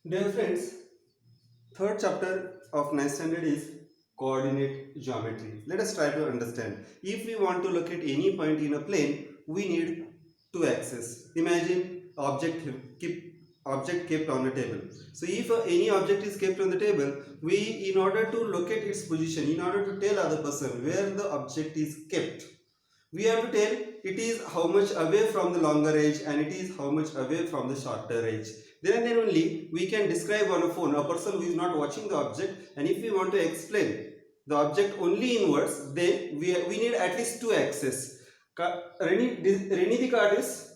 Dear friends, third chapter of ninth standard is coordinate geometry. Let us try to understand. If we want to locate any point in a plane, we need two axes. Imagine object kept on a table. So if any object is kept on the table, we in order to locate its position, in order to tell other person where the object is kept, we have to tell it is how much away from the longer edge and it is how much away from the shorter edge. Then and then only we can describe on a phone a person who is not watching the object, and if we want to explain the object only in words, then we need at least two axes. Rene Descartes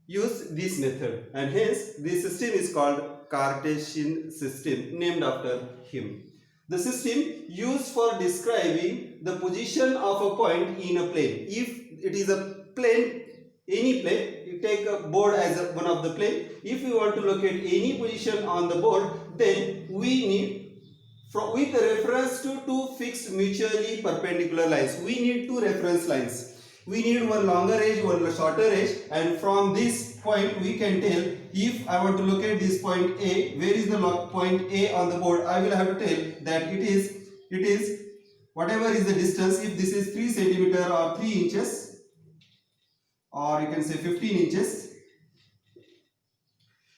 used this method, and hence this system is called Cartesian system, named after him. The system used for describing the position of a point in a plane. If it is a plane, any plane, you take a board as one of the plane. If we want to locate any position on the board, then we need with reference to two fixed mutually perpendicular lines. We need two reference lines. We need one longer edge, one shorter edge, and from this point we can tell if I want to locate this point A, where is the point A on the board. I will have to tell that it is whatever is the distance. If this is 3 centimeter or 3 inches, or you can say 15 inches,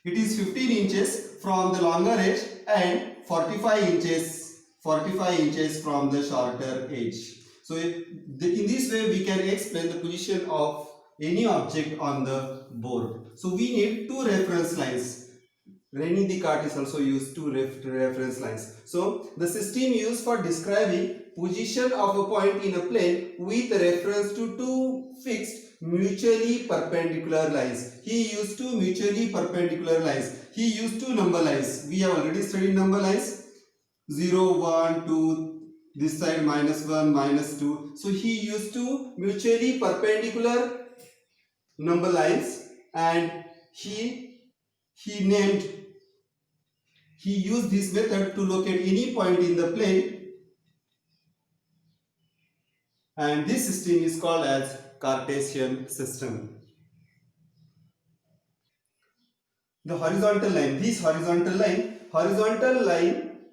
it is 15 inches from the longer edge and 45 inches from the shorter edge. So in this way we can explain the position of any object on the board. So we need two reference lines. Rene Descartes also used two reference lines. So the system used for describing position of a point in a plane with reference to two fixed mutually perpendicular lines. He used two mutually perpendicular lines. He used two number lines. We have already studied number lines. 0, 1, 2, this side -1, -2. So he used two mutually perpendicular number lines, and he used this method to locate any point in the plane, and this system is called as Cartesian system. The horizontal line, this horizontal line,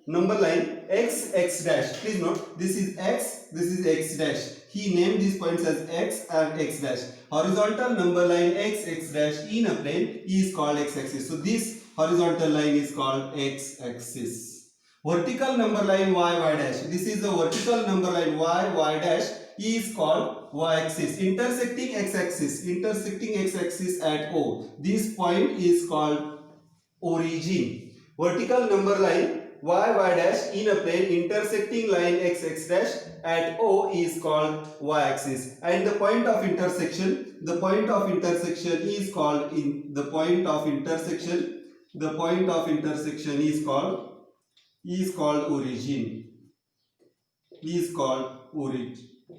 number line x dash. Please note, this is x, this is x dash. He named these points as x and x dash. Horizontal number line x dash in a plane is called x axis. So this horizontal line is called x axis. Vertical number line y dash. This is the vertical number line y dash is called y-axis. Intersecting x-axis at O. This point is called origin. Vertical number line y dash in a plane intersecting line x dash at O is called y-axis. And the point of intersection is called origin.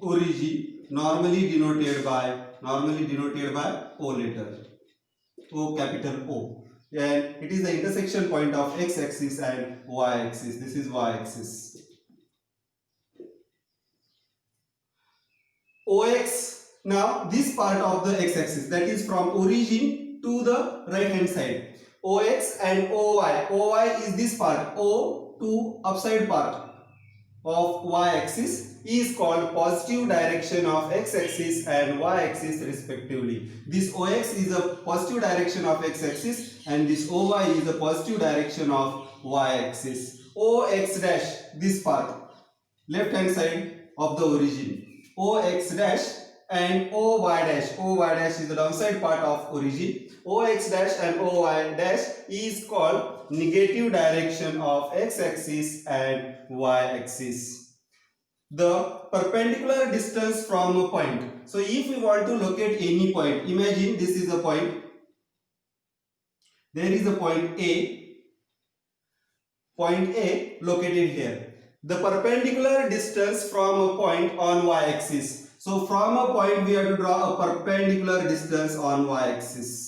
Origin, normally denoted by O letter, O, capital O, and it is the intersection point of x-axis and y-axis. This is y-axis. OX, now this part of the x-axis, that is from origin to the right hand side. OX and OY is this part, O to upside part of y-axis is called positive direction of x-axis and y-axis respectively. This OX is a positive direction of x-axis and this OY is a positive direction of y-axis. OX dash, this part, left hand side of the origin. OX dash and OY dash. OY dash is the downside part of origin. OX dash and OY dash is called negative direction of x-axis and y-axis. The perpendicular distance from a point. So if we want to locate any point, imagine this is a point. There is a point A located here. The perpendicular distance from a point on y-axis. So from a point we have to draw a perpendicular distance on y-axis.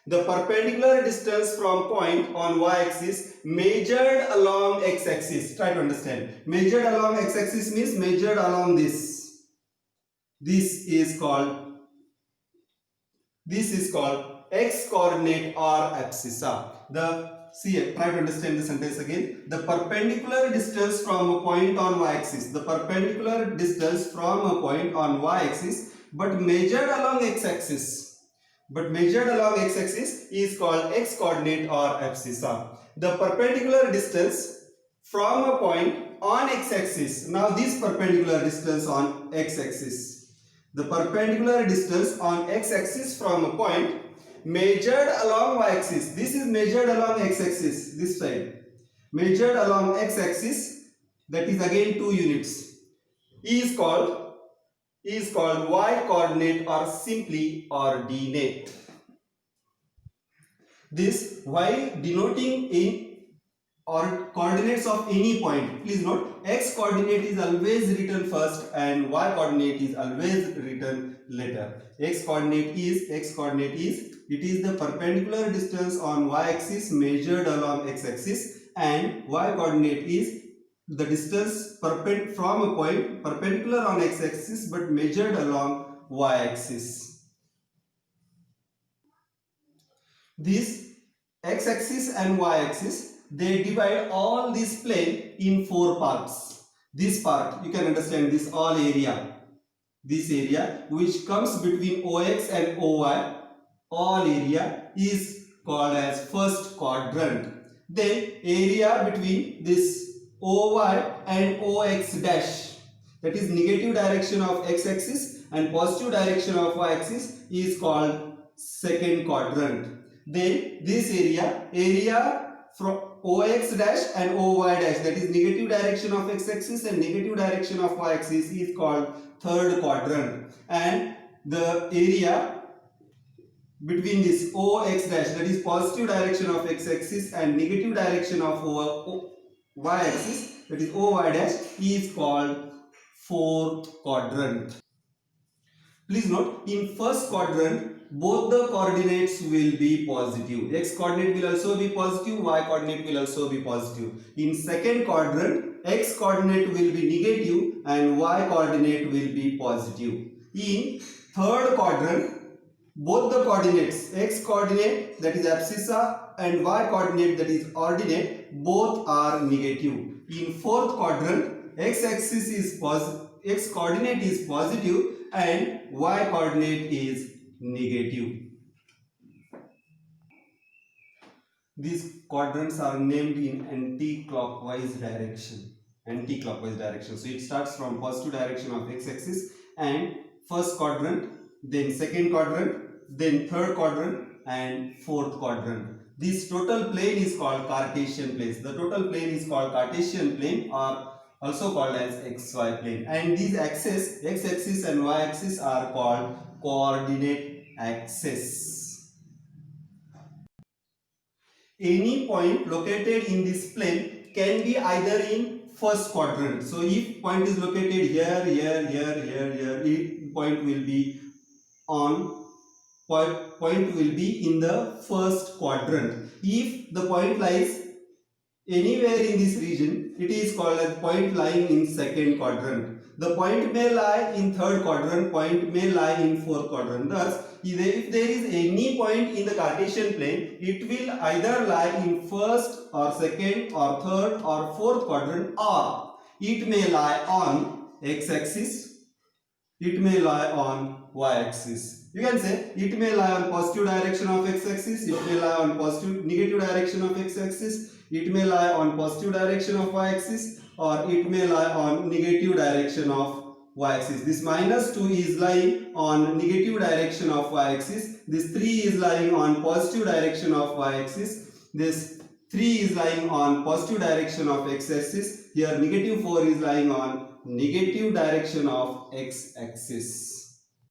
The perpendicular distance from point on y-axis measured along x-axis. Try to understand. Measured along x-axis means measured along this. This is called x coordinate or abscissa. The see, try to understand the sentence again. The perpendicular distance from a point on y-axis. The perpendicular distance from a point on y-axis, but measured along x-axis. But measured along x-axis is called x-coordinate or abscissa. The perpendicular distance from a point on x-axis. Now this perpendicular distance on x-axis. The perpendicular distance on x-axis from a point measured along y-axis. This is measured along x-axis, this side. Measured along x-axis, that is again 2 units, is called y-coordinate or simply ordinate. This y denoting in or coordinates of any point. Please note, x coordinate is always written first and y coordinate is always written later. X coordinate is it is the perpendicular distance on y axis measured along x axis, and y coordinate is the distance from a point perpendicular on x axis but measured along y axis. This x axis and y axis, they divide all this plane in 4 parts. This part, you can understand this all area. This area which comes between OX and OY, all area is called as first quadrant. Then area between this OY and OX dash, that is negative direction of x axis and positive direction of y axis, is called second quadrant. Then this area from OX dash and OY dash, that is negative direction of x axis and negative direction of y axis, is called third quadrant. And the area between this OX dash, that is positive direction of x axis and negative direction of y axis, that is OY dash, is called fourth quadrant. Please note, in first quadrant both the coordinates will be positive. X coordinate will also be positive, y coordinate will also be positive. In second quadrant, x coordinate will be negative and y coordinate will be positive. In third quadrant, both the coordinates, x coordinate, that is abscissa, and y coordinate, that is ordinate, both are negative. In fourth quadrant, x axis is positive, x coordinate is positive and y coordinate is negative. These quadrants are named in anti-clockwise direction. Anti-clockwise direction. So it starts from positive direction of x-axis and first quadrant, then second quadrant, then third quadrant and fourth quadrant. This total plane is called Cartesian plane. The total plane is called Cartesian plane, or also called as xy plane. And these axes, x-axis and y-axis, are called coordinate axis. Any point located in this plane can be either in first quadrant. So if point is located here, point will be in the first quadrant. If the point lies anywhere in this region, it is called as point lying in second quadrant. The point may lie in third quadrant, point may lie in fourth quadrant. Thus, if there is any point in the Cartesian plane, it will either lie in first or second or third or fourth quadrant, or it may lie on x-axis, it may lie on y-axis. You can say it may lie on positive direction of x-axis, it may lie on negative direction of x-axis, it may lie on positive direction of y-axis, or it may lie on negative direction of y-axis. This -2 is lying on negative direction of y-axis. This 3 is lying on positive direction of y-axis. This 3 is lying on positive direction of x-axis. Here -4 is lying on negative direction of x-axis.